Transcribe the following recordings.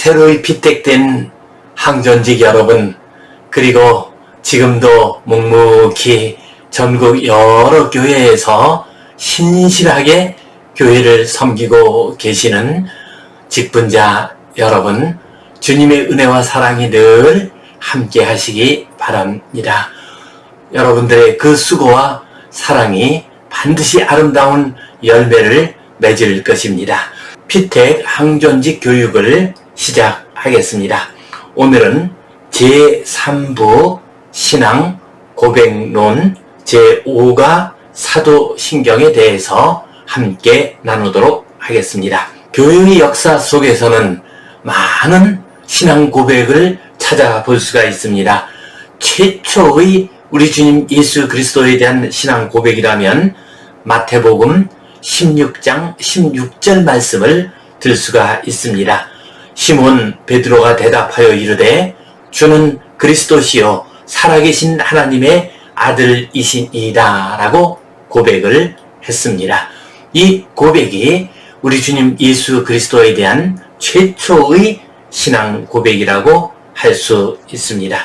새로이 피택된 항전직 여러분, 그리고 지금도 묵묵히 전국 여러 교회에서 신실하게 교회를 섬기고 계시는 직분자 여러분, 주님의 은혜와 사랑이 늘 함께 하시기 바랍니다. 여러분들의 그 수고와 사랑이 반드시 아름다운 열매를 맺을 것입니다. 피택 항전직 교육을 시작하겠습니다. 오늘은 제3부 신앙 고백론 제5가 사도신경에 대해서 함께 나누도록 하겠습니다. 교회의 역사 속에서는 많은 신앙 고백을 찾아볼 수가 있습니다. 최초의 우리 주님 예수 그리스도에 대한 신앙 고백이라면 마태복음 16장 16절 말씀을 들 수가 있습니다. 시몬 베드로가 대답하여 이르되 주는 그리스도시요 살아계신 하나님의 아들이시니이다 라고 고백을 했습니다. 이 고백이 우리 주님 예수 그리스도에 대한 최초의 신앙 고백이라고 할 수 있습니다.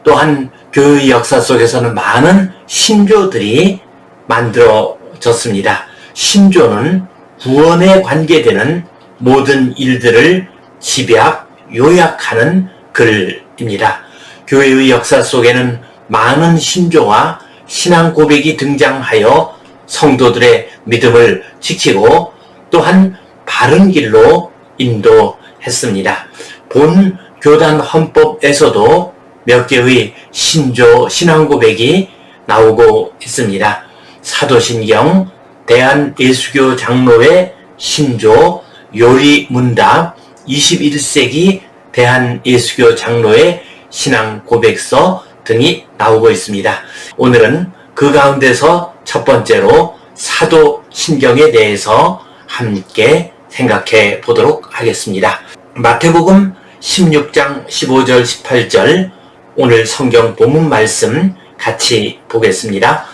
또한 교회 역사 속에서는 많은 신조들이 만들어졌습니다. 신조는 구원에 관계되는 모든 일들을 집약, 요약하는 글입니다. 교회의 역사 속에는 많은 신조와 신앙 고백이 등장하여 성도들의 믿음을 지키고 또한 바른 길로 인도했습니다. 본 교단 헌법에서도 몇 개의 신조 신앙 고백이 나오고 있습니다. 사도신경, 대한예수교 장로회 신조 요리문답, 21세기 대한예수교 장로회 신앙 고백서 등이 나오고 있습니다. 오늘은 그 가운데서 첫 번째로 사도신경에 대해서 함께 생각해 보도록 하겠습니다. 마태복음 16장 15절 18절 오늘 성경 본문 말씀 같이 보겠습니다.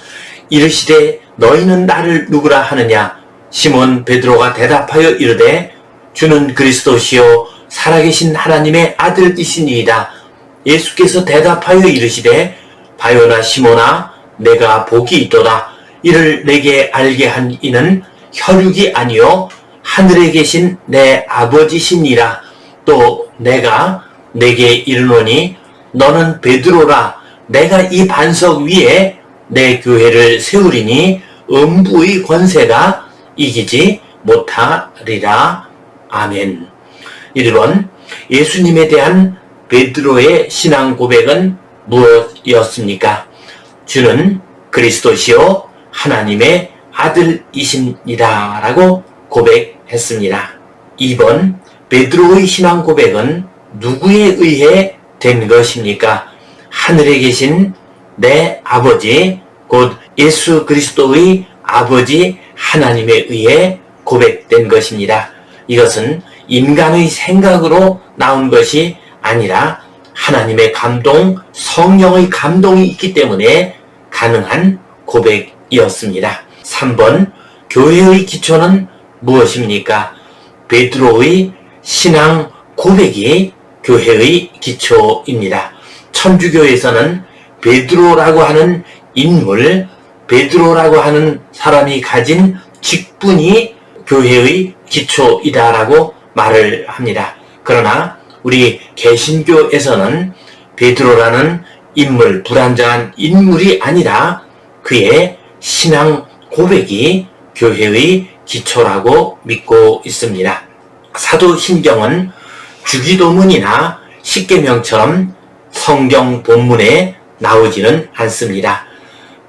이르시되 너희는 나를 누구라 하느냐? 시몬 베드로가 대답하여 이르되 주는 그리스도시요 살아계신 하나님의 아들이시니이다. 예수께서 대답하여 이르시되 바요나 시몬아 내가 복이 있도다. 이를 내게 알게 한 이는 혈육이 아니요 하늘에 계신 내 아버지시니라. 또 내가 내게 이르노니 너는 베드로라. 내가 이 반석 위에 내 교회를 세우리니 음부의 권세가 이기지 못하리라. 아멘. 1번 예수님에 대한 베드로의 신앙 고백은 무엇이었습니까? 주는 그리스도시요 하나님의 아들이십니다 라고 고백했습니다. 2번 베드로의 신앙 고백은 누구에 의해 된 것입니까? 하늘에 계신 내 아버지 곧 예수 그리스도의 아버지 하나님에 의해 고백된 것입니다. 이것은 인간의 생각으로 나온 것이 아니라 하나님의 감동, 성령의 감동이 있기 때문에 가능한 고백이었습니다. 3번 교회의 기초는 무엇입니까? 베드로의 신앙 고백이 교회의 기초입니다. 천주교에서는 베드로라고 하는 인물, 베드로라고 하는 사람이 가진 직분이 교회의 기초이다라고 말을 합니다. 그러나 우리 개신교에서는 베드로라는 인물, 불완전한 인물이 아니라 그의 신앙 고백이 교회의 기초라고 믿고 있습니다. 사도신경은 주기도문이나 십계명처럼 성경 본문에 나오지는 않습니다.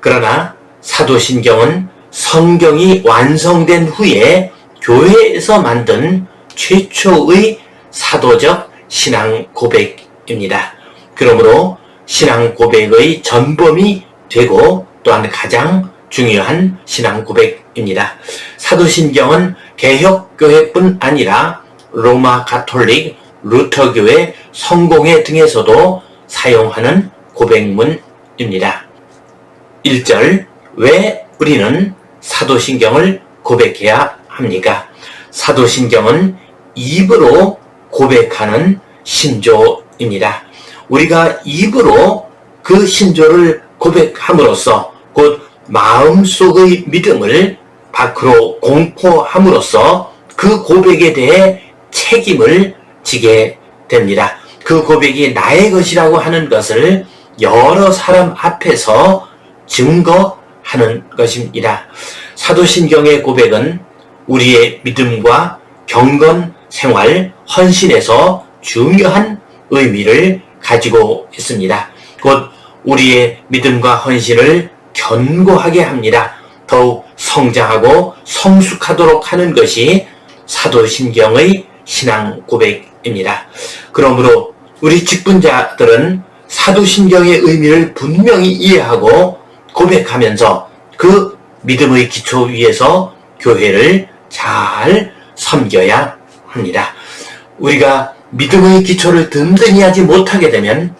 그러나 사도신경은 성경이 완성된 후에 교회에서 만든 최초의 사도적 신앙 고백입니다. 그러므로 신앙 고백의 전범이 되고 또한 가장 중요한 신앙 고백입니다. 사도신경은 개혁교회뿐 아니라 로마 가톨릭, 루터교회, 성공회 등에서도 사용하는 고백문입니다. 1절, 왜 우리는 사도신경을 고백해야 합니까? 사도신경은 입으로 고백하는 신조입니다. 우리가 입으로 그 신조를 고백함으로써 곧 마음속의 믿음을 밖으로 공포함으로써 그 고백에 대해 책임을 지게 됩니다. 그 고백이 나의 것이라고 하는 것을 여러 사람 앞에서 증거하는 것입니다. 사도신경의 고백은 우리의 믿음과 경건 생활, 헌신에서 중요한 의미를 가지고 있습니다. 곧 우리의 믿음과 헌신을 견고하게 합니다. 더욱 성장하고 성숙하도록 하는 것이 사도신경의 신앙 고백입니다. 그러므로 우리 직분자들은 사도신경의 의미를 분명히 이해하고 고백하면서 그 믿음의 기초 위에서 교회를 잘 섬겨야 합니다. 우리가 믿음의 기초를 든든히 하지 못하게 되면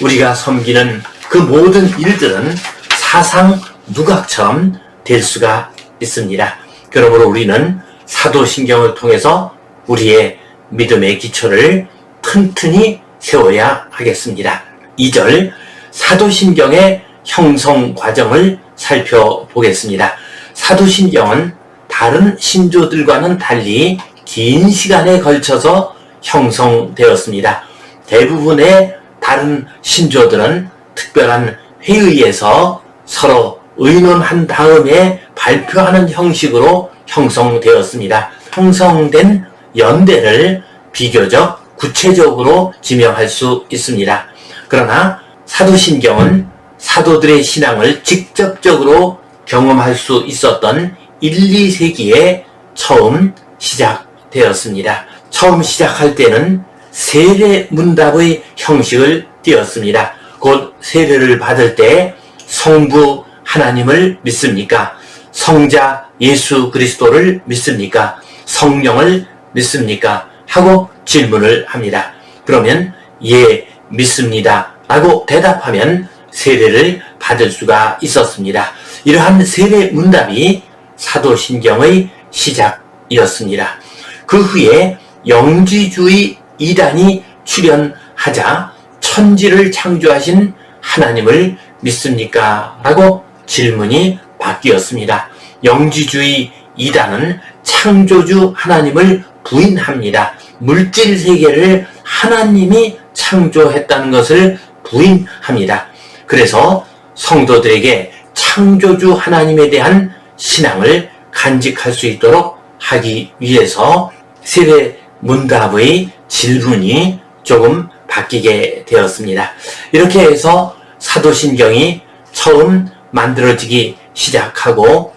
우리가 섬기는 그 모든 일들은 사상 누각처럼 될 수가 있습니다. 그러므로 우리는 사도신경을 통해서 우리의 믿음의 기초를 튼튼히 세워야 하겠습니다. 2절 사도신경의 형성 과정을 살펴보겠습니다. 사도신경은 다른 신조들과는 달리 긴 시간에 걸쳐서 형성되었습니다. 대부분의 다른 신조들은 특별한 회의에서 서로 의논한 다음에 발표하는 형식으로 형성되었습니다. 형성된 연대를 비교적 구체적으로 지명할 수 있습니다. 그러나 사도신경은 사도들의 신앙을 직접적으로 경험할 수 있었던 1, 2세기에 처음 시작되었습니다. 처음 시작할 때는 세례 문답의 형식을 띄었습니다. 곧 세례를 받을 때 성부 하나님을 믿습니까? 성자 예수 그리스도를 믿습니까? 성령을 믿습니까? 하고 질문을 합니다. 그러면 예, 믿습니다 라고 대답하면 세례를 받을 수가 있었습니다. 이러한 세례 문답이 사도신경의 시작이었습니다. 그 후에 영지주의 이단이 출현하자 천지를 창조하신 하나님을 믿습니까? 라고 질문이 바뀌었습니다. 영지주의 이단은 창조주 하나님을 부인합니다. 물질 세계를 하나님이 창조했다는 것을 부인합니다. 그래서 성도들에게 창조주 하나님에 대한 신앙을 간직할 수 있도록 하기 위해서 세례 문답의 질문이 조금 바뀌게 되었습니다. 이렇게 해서 사도신경이 처음 만들어지기 시작하고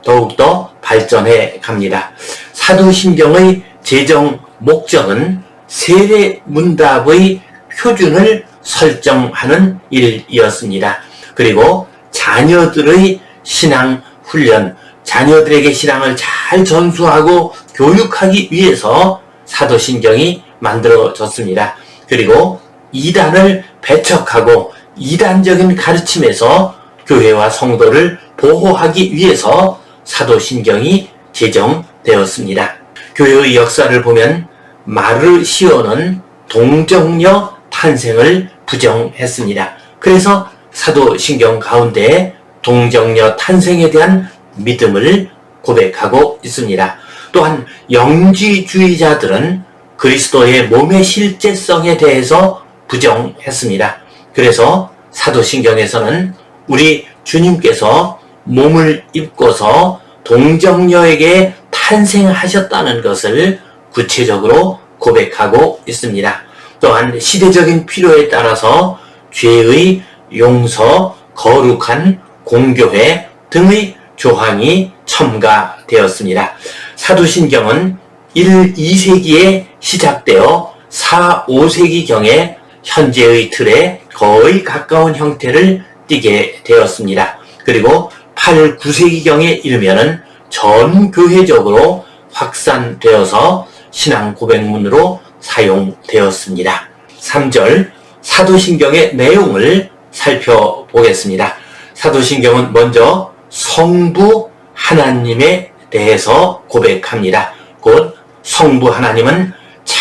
더욱더 발전해 갑니다. 사도신경의 제정 목적은 세례 문답의 표준을 설정하는 일이었습니다. 그리고 자녀들의 신앙 훈련, 자녀들에게 신앙을 잘 전수하고 교육하기 위해서 사도신경이 만들어졌습니다. 그리고 이단을 배척하고 이단적인 가르침에서 교회와 성도를 보호하기 위해서 사도신경이 제정되었습니다. 교회의 역사를 보면 마르시오는 동정녀 탄생을 부정했습니다. 그래서 사도신경 가운데 동정녀 탄생에 대한 믿음을 고백하고 있습니다. 또한 영지주의자들은 그리스도의 몸의 실제성에 대해서 부정했습니다. 그래서 사도신경에서는 우리 주님께서 몸을 입고서 동정녀에게 탄생하셨다는 것을 구체적으로 고백하고 있습니다. 또한 시대적인 필요에 따라서 죄의 용서, 거룩한 공교회 등의 조항이 첨가되었습니다. 사도신경은 1, 2세기에 시작되어 4, 5세기경에 현재의 틀에 거의 가까운 형태를 띠게 되었습니다. 그리고 8, 9세기경에 이르면은 전 교회적으로 확산되어서 신앙 고백문으로 사용되었습니다. 3절 사도신경의 내용을 살펴보겠습니다. 사도신경은 먼저 성부 하나님에 대해서 고백합니다. 곧 성부 하나님은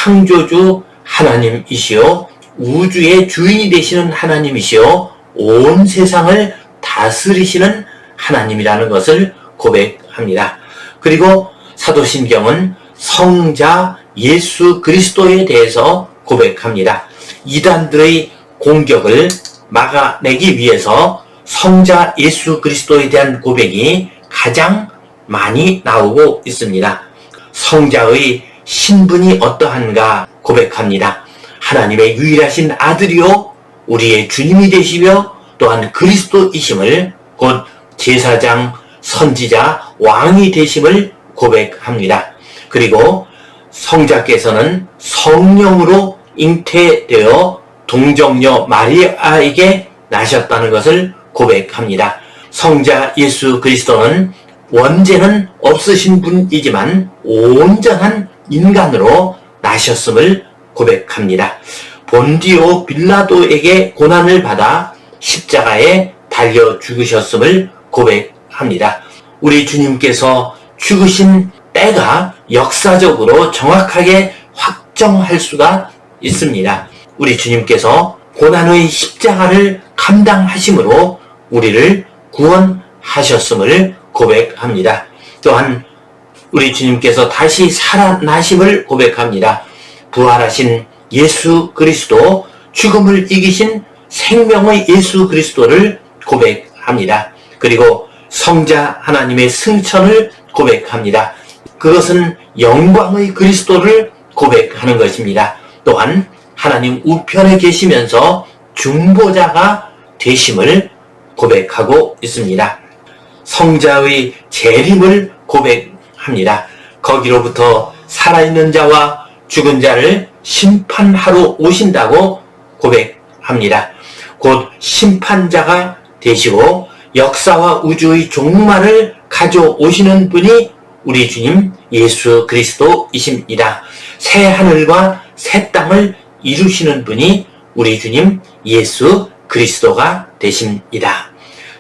창조주 하나님이시요 우주의 주인이 되시는 하나님이시요 온 세상을 다스리시는 하나님이라는 것을 고백합니다. 그리고 사도신경은 성자 예수 그리스도에 대해서 고백합니다. 이단들의 공격을 막아내기 위해서 성자 예수 그리스도에 대한 고백이 가장 많이 나오고 있습니다. 성자의 신분이 어떠한가 고백합니다. 하나님의 유일하신 아들이요 우리의 주님이 되시며 또한 그리스도이심을 곧 제사장, 선지자, 왕이 되심을 고백합니다. 그리고 성자께서는 성령으로 잉태되어 동정녀 마리아에게 나셨다는 것을 고백합니다. 성자 예수 그리스도는 원죄는 없으신 분이지만 온전한 인간으로 나셨음을 고백합니다. 본디오 빌라도에게 고난을 받아 십자가에 달려 죽으셨음을 고백합니다. 우리 주님께서 죽으신 때가 역사적으로 정확하게 확정할 수가 있습니다. 우리 주님께서 고난의 십자가를 감당하심으로 우리를 구원하셨음을 고백합니다. 또한 우리 주님께서 다시 살아나심을 고백합니다. 부활하신 예수 그리스도, 죽음을 이기신 생명의 예수 그리스도를 고백합니다. 그리고 성자 하나님의 승천을 고백합니다. 그것은 영광의 그리스도를 고백하는 것입니다. 또한 하나님 우편에 계시면서 중보자가 되심을 고백하고 있습니다. 성자의 재림을 고백합니다. 거기로부터 살아있는 자와 죽은 자를 심판하러 오신다고 고백합니다. 곧 심판자가 되시고 역사와 우주의 종말을 가져오시는 분이 우리 주님 예수 그리스도이십니다. 새 하늘과 새 땅을 이루시는 분이 우리 주님 예수 그리스도가 되십니다.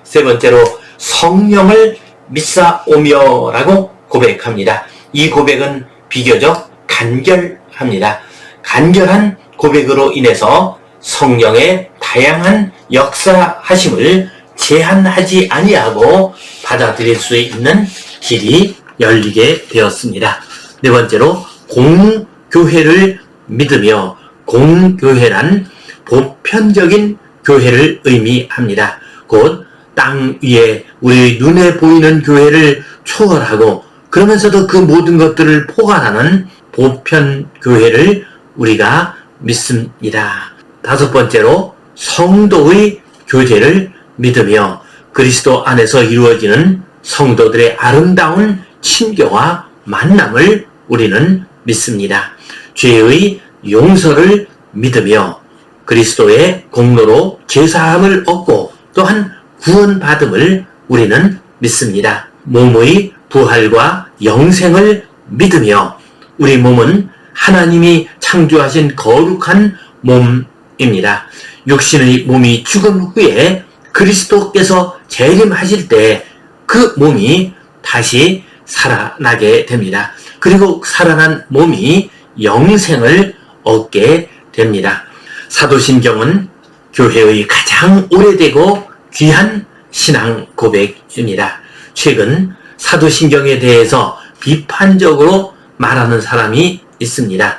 세 번째로 성령을 믿사오며라고 고백합니다. 이 고백은 비교적 간결합니다. 간결한 고백으로 인해서 성령의 다양한 역사하심을 제한하지 아니하고 받아들일 수 있는 길이 열리게 되었습니다. 네 번째로 공교회를 믿으며, 공교회란 보편적인 교회를 의미합니다. 곧 땅 위에 우리 눈에 보이는 교회를 초월하고 그러면서도 그 모든 것들을 포괄하는 보편교회를 우리가 믿습니다. 다섯 번째로 성도의 교제를 믿으며 그리스도 안에서 이루어지는 성도들의 아름다운 친교와 만남을 우리는 믿습니다. 죄의 용서를 믿으며 그리스도의 공로로 제사함을 얻고 또한 구원받음을 우리는 믿습니다. 몸의 부활과 영생을 믿으며 우리 몸은 하나님이 창조하신 거룩한 몸입니다. 육신의 몸이 죽은 후에 그리스도께서 재림하실 때 그 몸이 다시 살아나게 됩니다. 그리고 살아난 몸이 영생을 얻게 됩니다. 사도신경은 교회의 가장 오래되고 귀한 신앙 고백입니다. 최근 사도신경에 대해서 비판적으로 말하는 사람이 있습니다.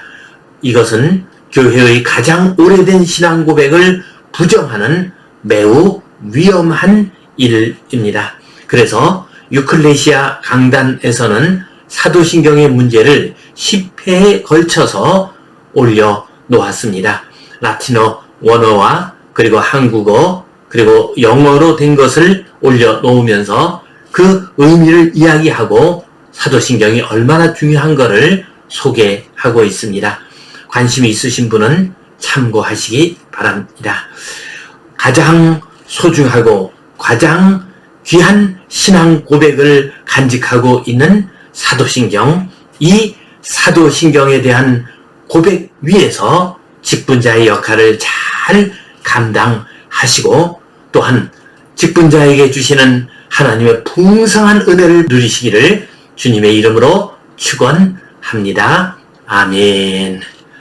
이것은 교회의 가장 오래된 신앙 고백을 부정하는 매우 위험한 일입니다. 그래서 유클레시아 강단에서는 사도신경의 문제를 10회에 걸쳐서 올려놓았습니다. 라틴어 원어와 그리고 한국어 그리고 영어로 된 것을 올려놓으면서 그 의미를 이야기하고 사도신경이 얼마나 중요한 것을 소개하고 있습니다. 관심이 있으신 분은 참고하시기 바랍니다. 가장 소중하고 가장 귀한 신앙 고백을 간직하고 있는 사도신경, 이 사도신경에 대한 고백 위에서 직분자의 역할을 잘 감당하시고 또한 직분자에게 주시는 하나님의 풍성한 은혜를 누리시기를 주님의 이름으로 축원합니다. 아멘.